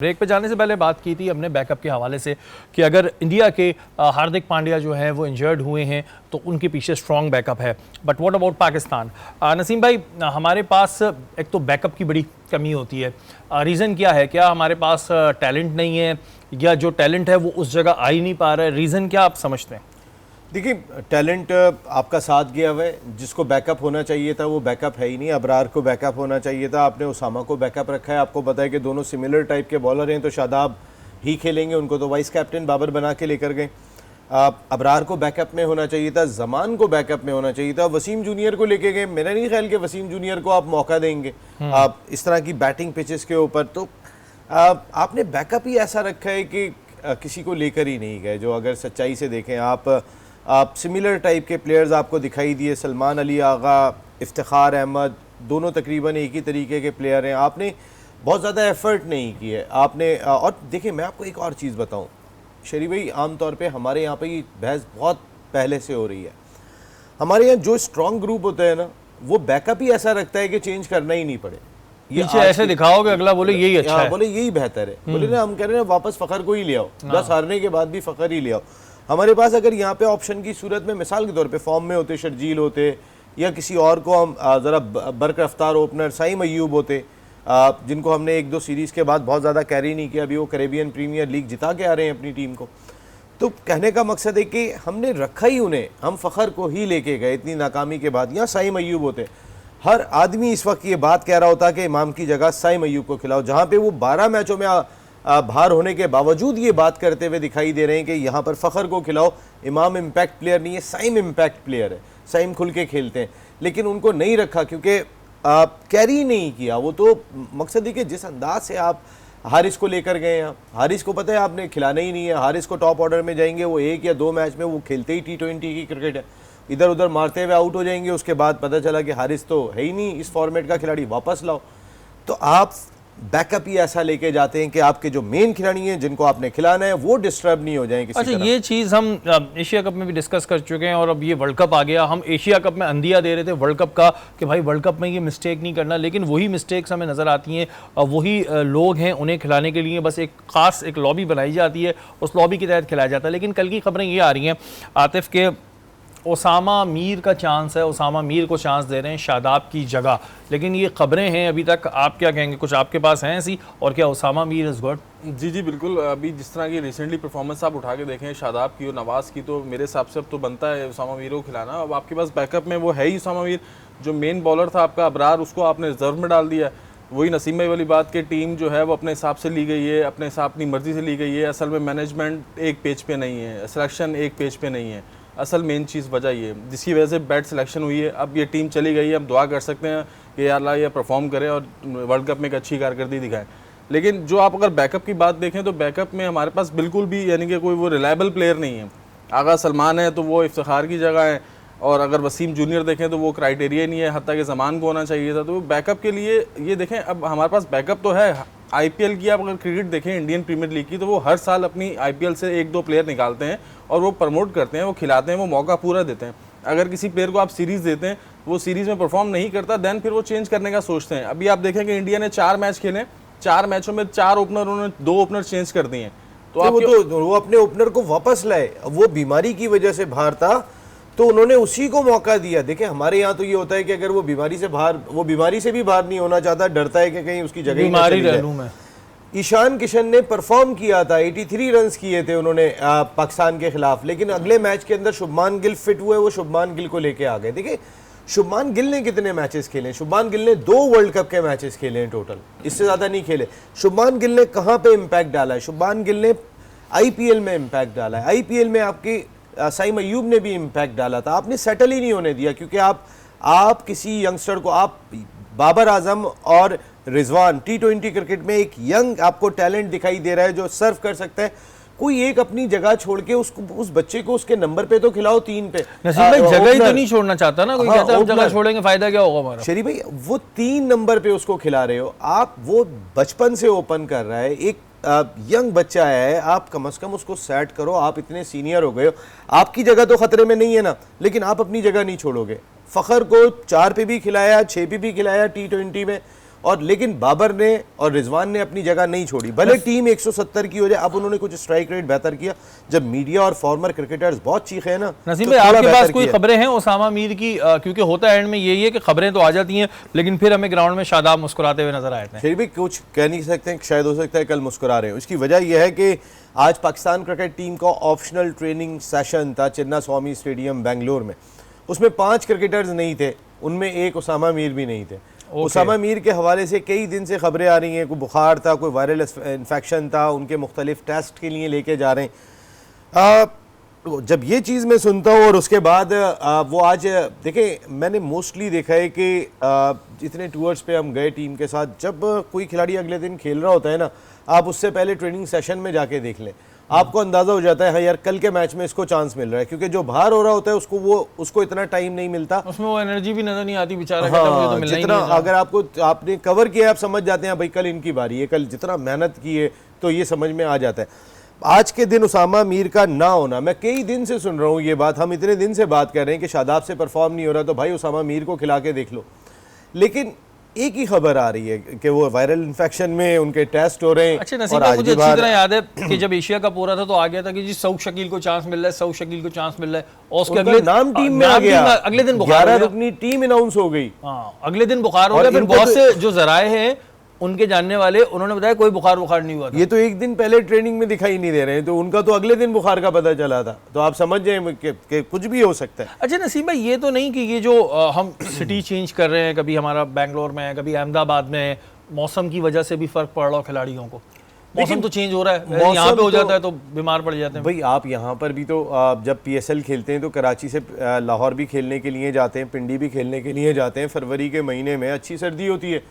Break पे जाने से पहले बात की थी हमने बैकअप के हवाले से कि अगर इंडिया के हार्दिक पांड्या जो है वो इंजर्ड हुए हैं तो उनके पीछे स्ट्रॉन्ग बैकअप है। But what about Pakistan? Naseem भाई, हमारे पास एक तो बैकअप की बड़ी कमी होती है। रीज़न क्या है? क्या हमारे पास टैलेंट नहीं है या जो टैलेंट है वो उस जगह आ ही नहीं पा रहा है? रीज़न क्या आप समझते हैं? देखिए, टैलेंट आपका साथ गया हुआ है। जिसको बैकअप होना चाहिए था वो बैकअप है ही नहीं। अबरार को बैकअप होना चाहिए था, आपने उसामा को बैकअप रखा है। आपको पता है कि दोनों सिमिलर टाइप के बॉलर हैं, तो शादाब ही खेलेंगे, उनको तो वाइस कैप्टन बाबर बना के लेकर गए। अबरार को बैकअप में होना चाहिए था, जमान को बैकअप में होना चाहिए था, वसीम जूनियर को लेके गए। मेरा नहीं ख्याल कि वसीम जूनियर को आप मौका देंगे आप इस तरह की बैटिंग पिचेस के ऊपर। तो आपने बैकअप ही ऐसा रखा है कि किसी को लेकर ही नहीं गए। जो अगर सच्चाई से देखें आप सिमिलर टाइप के प्लेयर्स आपको दिखाई दिए। सलमान अली आगा, इफ्तिखार अहमद, दोनों तकरीबन एक ही तरीके के प्लेयर हैं। आपने बहुत ज़्यादा एफर्ट नहीं किए आपने। और देखिए, मैं आपको एक और चीज़ बताऊं शरीफ भाई, आमतौर पे हमारे यहाँ पे ये बहस बहुत पहले से हो रही है। हमारे यहाँ जो स्ट्रॉन्ग ग्रुप होता है ना, वो बैकअप ही ऐसा रखता है कि चेंज करना ही नहीं पड़े। ये ऐसे दिखाओगे अगला बोले यही अच्छा है, बोले यही बेहतर है। बोले ना, हम कह रहे हैं वापस फ़खर को ही ले आओ, 10 हारने के बाद भी फ़खर ही ले आओ। हमारे पास अगर यहाँ पे ऑप्शन की सूरत में मिसाल के तौर पे फॉर्म में होते शर्जील होते या किसी और को हम ज़रा बरक रफ्तार ओपनर साइम अयूब होते, जिनको हमने 1-2 सीरीज़ के बाद बहुत ज़्यादा कैरी नहीं किया, अभी वो कैरेबियन प्रीमियर लीग जिता के आ रहे हैं अपनी टीम को। तो कहने का मकसद है कि हमने रखा ही उन्हें, हम फ़खर को ही लेके गए इतनी नाकामी के बाद। यहाँ साइम अयूब होते, हर आदमी इस वक्त ये बात कह रहा होता कि इमाम की जगह साइम अयूब को खिलाओ, जहाँ पे वो 12 मैचों में बाहर होने के बावजूद ये बात करते हुए दिखाई दे रहे हैं कि यहाँ पर फ़खर को खिलाओ। इमाम इम्पैक्ट प्लेयर नहीं है, साइम इम्पैक्ट प्लेयर है, साइम खुल के खेलते हैं। लेकिन उनको नहीं रखा क्योंकि कैरी नहीं किया। वो तो मकसद है कि जिस अंदाज से आप हारिस को लेकर गए हैं, हारिस को पता है आपने खिलाना ही नहीं है। हारिस को टॉप ऑर्डर में जाएंगे, वो 1 या 2 मैच में वो खेलते ही T20 की क्रिकेट है, इधर उधर मारते हुए आउट हो जाएंगे। उसके बाद पता चला कि हारिस तो है ही नहीं इस फॉर्मेट का खिलाड़ी, वापस लाओ। तो आप बैकअप ही ऐसा लेके जाते हैं कि आपके जो मेन खिलाड़ी हैं जिनको आपने खिलाना है वो डिस्टर्ब नहीं हो जाए किसी तरह। ये चीज़ हम एशिया कप में भी डिस्कस कर चुके हैं और अब ये वर्ल्ड कप आ गया। हम एशिया कप में अंदिया दे रहे थे वर्ल्ड कप का कि भाई वर्ल्ड कप में ये मिस्टेक नहीं करना, लेकिन वही मिस्टेक्स हमें नज़र आती हैं। वही लोग हैं, उन्हें खिलाने के लिए बस एक ख़ास एक लॉबी बनाई जाती है, उस लॉबी के तहत खिलाया जाता है। लेकिन कल की खबरें ये आ रही हैं आतिफ के उसामा मीर का चांस है, उसामा मीर को चांस दे रहे हैं शादाब की जगह। लेकिन ये खबरें हैं अभी तक, आप क्या कहेंगे? कुछ आपके पास हैं ऐसी? और क्या उसामा मीर इज़ गुड? जी बिल्कुल। अभी जिस तरह की रिसेंटली परफॉर्मेंस आप उठा के देखें शादाब की और नवाज़ की, तो मेरे हिसाब से अब तो बनता है उसामा मीर को खिलाना। अब आपके पास बैकअप में वो है ही उसामा मीर। जो मेन बॉलर था आपका अबरार, उसको आपने रिजर्व में डाल दिया। वही नसीम भाई वाली बात कि टीम जो है वो अपने हिसाब से ली गई है, अपने हिसाब अपनी मर्जी से ली गई है। असल में मैनेजमेंट एक पेज पे नहीं है, सिलेक्शन एक पेज पे नहीं है। असल मेन चीज़ वजह ये है जिसकी वजह से बैड सिलेक्शन हुई है। अब ये टीम चली गई है, हम दुआ कर सकते हैं कि या अल्लाह ये परफॉर्म करे और वर्ल्ड कप में एक अच्छी कारकर्दगी दिखाएं। लेकिन जो आप अगर बैकअप की बात देखें तो बैकअप में हमारे पास बिल्कुल भी यानी कि कोई वो रिलायबल प्लेयर नहीं है। आगा सलमान है तो वो इफ्तिखार की जगह है, और अगर वसीम जूनियर देखें तो वो क्राइटेरिया नहीं है, हत्ता के ज़मान को होना चाहिए था। तो बैकअप के लिए ये देखें, अब हमारे पास बैकअप तो है। आईपीएल की आप अगर क्रिकेट देखें इंडियन प्रीमियर लीग की, तो वो हर साल अपनी आईपीएल से 1-2 प्लेयर निकालते हैं और वो प्रमोट करते हैं, वो खिलाते हैं, वो मौका पूरा देते हैं। अगर किसी प्लेयर को आप सीरीज़ देते हैं, वो सीरीज़ में परफॉर्म नहीं करता, देन फिर वो चेंज करने का सोचते हैं। अभी आप देखें कि इंडिया ने 4 मैच खेले, 4 मैचों में 4 ओपनर उन्होंने 2 ओपनर चेंज कर दिए। तो वो अपने ओपनर को वापस लाए। वो बीमारी की वजह से बाहर था तो उन्होंने उसी को मौका दिया। देखिए, हमारे यहाँ तो ये होता है कि अगर वो बीमारी से भी बाहर नहीं होना चाहता, डरता है कि कहीं उसकी जगह बीमारी रह लूं मैं। ईशान किशन ने परफॉर्म किया था, 83 रन्स किए थे उन्होंने पाकिस्तान के खिलाफ, लेकिन अगले मैच के अंदर शुभमान गिल फिट हुए, वो शुभमान गिल को लेके आ गए। देखिए, शुभमान गिल ने कितने मैचेस खेले? शुभमान गिल ने 2 वर्ल्ड कप के मैचेस खेले हैं टोटल, इससे ज़्यादा नहीं खेले। शुभमान गिल ने कहाँ पे इम्पैक्ट डाला है? शुभमान गिल ने IPL में इम्पैक्ट डाला है। IPL में आपकी साइम अयूब ने भी इम्पैक्ट डाला था। आपने सेटल ही नहीं होने दिया क्योंकि आप किसी यंगस्टर को, आप बाबर आजम और रिजवान, T20 क्रिकेट में एक यंग आपको टैलेंट दिखाई दे रहा है जो सर्व कर सकता है। कोई एक अपनी जगह छोड़ के उस बच्चे को उसके नंबर पे तो खिलाओ, 3 पे। नसीम भाई जगह ही तो नहीं छोड़ना चाहता ना कोई। कहता है जगह छोड़ेंगे फायदा क्या होगा हमारा? शरीफ भाई, वो 3 नंबर पे उसको खिला रहे हो आप, वो बचपन से ओपन कर रहा है, एक यंग बच्चा है, आप कम से कम उसको सेट करो। आप इतने सीनियर हो गए हो, आपकी जगह तो खतरे में नहीं है ना, लेकिन आप अपनी जगह नहीं छोड़ोगे। फ़खर को 4 पे भी खिलाया, 6 पे भी खिलाया T20 में, और लेकिन बाबर ने और रिजवान ने अपनी जगह नहीं छोड़ी, भले टीम 170 की हो जाए। अब उन्होंने कुछ स्ट्राइक रेट बेहतर किया। जब मीडिया और फॉर्मर क्रिकेटर्स बहुत चीखे हैं ना, नसीम तो भाई थोड़ा आपके पास बेहतर कोई किया। खबरें हैं उसामा मीर की? क्योंकि होता है एंड में यही है कि खबरें तो आ जाती हैं लेकिन फिर हमें ग्राउंड में शादाब मुस्कुराते हुए नजर आए थे। फिर भी कुछ कह नहीं सकते हैं, शायद हो सकता है कल मुस्कुरा रहे हैं। उसकी वजह यह है कि आज पाकिस्तान क्रिकेट टीम का ऑप्शनल ट्रेनिंग सेशन था चिन्ना स्वामी स्टेडियम बेंगलोर में। उसमें 5 क्रिकेटर्स नहीं थे, उनमें एक उसामा मीर भी नहीं थे। उसामा मीर के हवाले से कई दिन से खबरें आ रही हैं, कोई बुखार था, कोई वायरल इन्फेक्शन था, उनके मुख्तलिफ टेस्ट के लिए लेके जा रहे हैं। जब ये चीज़ मैं सुनता हूँ और उसके बाद वो आज देखें, मैंने मोस्टली देखा है कि जितने टूर्स पे हम गए टीम के साथ, जब कोई खिलाड़ी अगले दिन खेल रहा होता है ना, आप उससे पहले ट्रेनिंग सेशन में जाके देख लें, आपको अंदाजा हो जाता है हाँ यार कल के मैच में इसको चांस मिल रहा है। क्योंकि जो बाहर हो रहा होता है उसको इतना टाइम नहीं मिलता, उसमें वो एनर्जी भी नजर नहीं आती बेचारा। हाँ, तो मिलना ही जितना नहीं था। अगर आपने कवर किया, आप समझ जाते हैं भाई कल इनकी बारी है, कल जितना मेहनत की है तो ये समझ में आ जाता है। आज के दिन उसामा मीर का ना होना, मैं कई दिन से सुन रहा हूँ ये बात, हम इतने दिन से बात कर रहे हैं कि शादाब से परफॉर्म नहीं हो रहा तो भाई उसामा मीर को खिला के देख लो। लेकिन एक ही खबर आ रही है कि वो वायरल इन्फेक्शन में उनके टेस्ट हो रहे हैं। अच्छा नसीम भाई, मुझे अच्छी तरह याद है कि जब एशिया कप हो रहा था तो आ गया था कि जी सऊद शकील को चांस मिल रहा है, सऊद शकील को चांस मिल रहा है, और उसके उनका अगले नाम टीम में आ गया, अगले दिन बुखार 11 हो गया। रुकनी टीम अनाउंस हो गई। हाँ, अगले दिन बुखार हो और गया। फिर इनको बहुत तो- से जो जराए हैं उनके जानने वाले, उन्होंने बताया कोई बुखार नहीं हुआ था। ये तो एक दिन पहले ट्रेनिंग में दिखाई नहीं दे रहे हैं, तो उनका तो अगले दिन बुखार का पता चला था। तो आप समझ जाए कि कुछ भी हो सकता है। अच्छा नसीम भाई, ये तो नहीं कि ये जो हम सिटी चेंज कर रहे हैं, कभी हमारा बेंगलोर में है, कभी अहमदाबाद में है, मौसम की वजह से भी फर्क पड़ रहा हो खिलाड़ियों को? मौसम तो चेंज हो रहा है, यहाँ पे हो जाता है तो बीमार पड़ जाते हैं। भाई आप यहाँ पर भी तो जब PSL खेलते हैं तो कराची से लाहौर भी खेलने के लिए जाते हैं, पिंडी भी खेलने के लिए जाते हैं। फरवरी के महीने में अच्छी सर्दी होती है,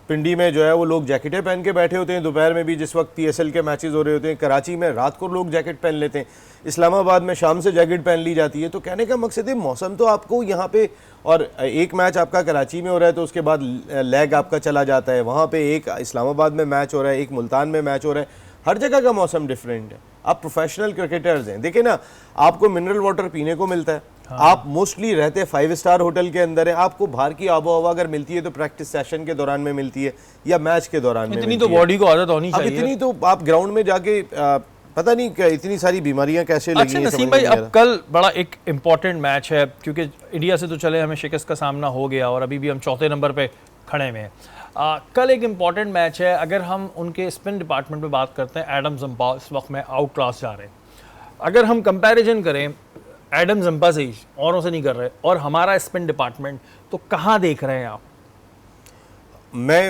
पिंडी में जो है वो लोग जैकेटें पहन के बैठे होते हैं दोपहर में भी, जिस वक्त PSL के मैचेस हो रहे होते हैं। कराची में रात को लोग जैकेट पहन लेते हैं, इस्लामाबाद में शाम से जैकेट पहन ली जाती है। तो कहने का मकसद है मौसम तो आपको यहाँ पे, और एक मैच आपका कराची में हो रहा है तो उसके बाद लेग आपका चला जाता है, वहाँ पे एक इस्लामाबाद में मैच हो रहा है, एक मुल्तान में मैच हो रहा है। हर जगह का मौसम डिफरेंट है। आप प्रोफेशनल क्रिकेटर्स हैं, देखिए ना, आपको मिनरल वाटर पीने को मिलता है। आप मोस्टली रहते 5 स्टार होटल के अंदर है, आपको बाहर की आबो हवा अगर मिलती है तो प्रैक्टिस सेशन के दौरान में मिलती है या मैच के दौरान में इतनी मिलती तो है। बॉडी को आदत होनी अब चाहिए। इतनी तो आप ग्राउंड में जाके पता नहीं क्या इतनी सारी बीमारियां कैसे लगी अच्छा हैं, नसीम समझ भाई, नहीं आ अब रहा। कल बड़ा एक इम्पॉर्टेंट मैच है, क्योंकि इंडिया से तो चले हमें शिकस्त का सामना हो गया और अभी भी हम चौथे नंबर पे खड़े हुए हैं। कल एक इम्पॉर्टेंट मैच है। अगर हम उनके स्पिन डिपार्टमेंट पे बात करते हैं, एडम जंपा इस वक्त में आउट क्लास जा रहे हैं। अगर हम कंपैरिजन करें एडम जंपा से ही, औरों से नहीं कर रहे, और हमारा स्पिन डिपार्टमेंट, तो कहाँ देख रहे हैं आप? मैं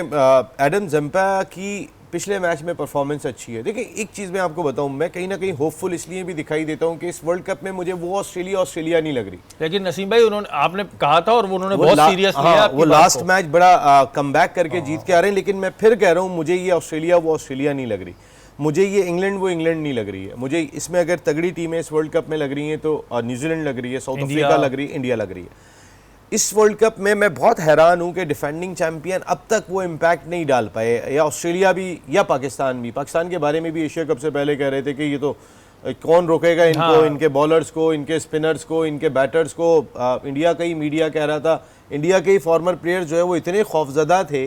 एडम जंपा की पिछले मैच में परफॉर्मेंस अच्छी है। देखिए एक चीज़ मैं आपको बताऊं, मैं कहीं ना कहीं होपफुल इसलिए भी दिखाई देता हूं कि इस वर्ल्ड कप में मुझे वो ऑस्ट्रेलिया नहीं लग रही। लेकिन नसीम भाई, उन्होंने, आपने कहा था और उन्होंने बहुत सीरियस लिया हाँ, आपकी वो बात लास्ट को। मैच बड़ा कमबैक करके जीत के आ रहे हैं। लेकिन मैं फिर कह रहा हूँ, मुझे ये ऑस्ट्रेलिया नहीं लग रही, मुझे ये इंग्लैंड नहीं लग रही है। मुझे इसमें अगर तगड़ी टीमें इस वर्ल्ड कप में लग रही हैं तो न्यूजीलैंड लग रही है, साउथ अफ्रीका लग रही है, इंडिया लग रही है। इस वर्ल्ड कप में मैं बहुत हैरान हूं कि डिफेंडिंग चैंपियन अब तक वो इम्पैक्ट नहीं डाल पाए, या ऑस्ट्रेलिया भी या पाकिस्तान भी। पाकिस्तान के बारे में भी एशिया कप से पहले कह रहे थे कि ये तो कौन रोकेगा इनको, हाँ। इनके बॉलर्स को, इनके स्पिनर्स को, इनके बैटर्स को। इंडिया का ही मीडिया कह रहा था, इंडिया के ही फॉर्मर प्लेयर्स जो है वो इतने खौफजदा थे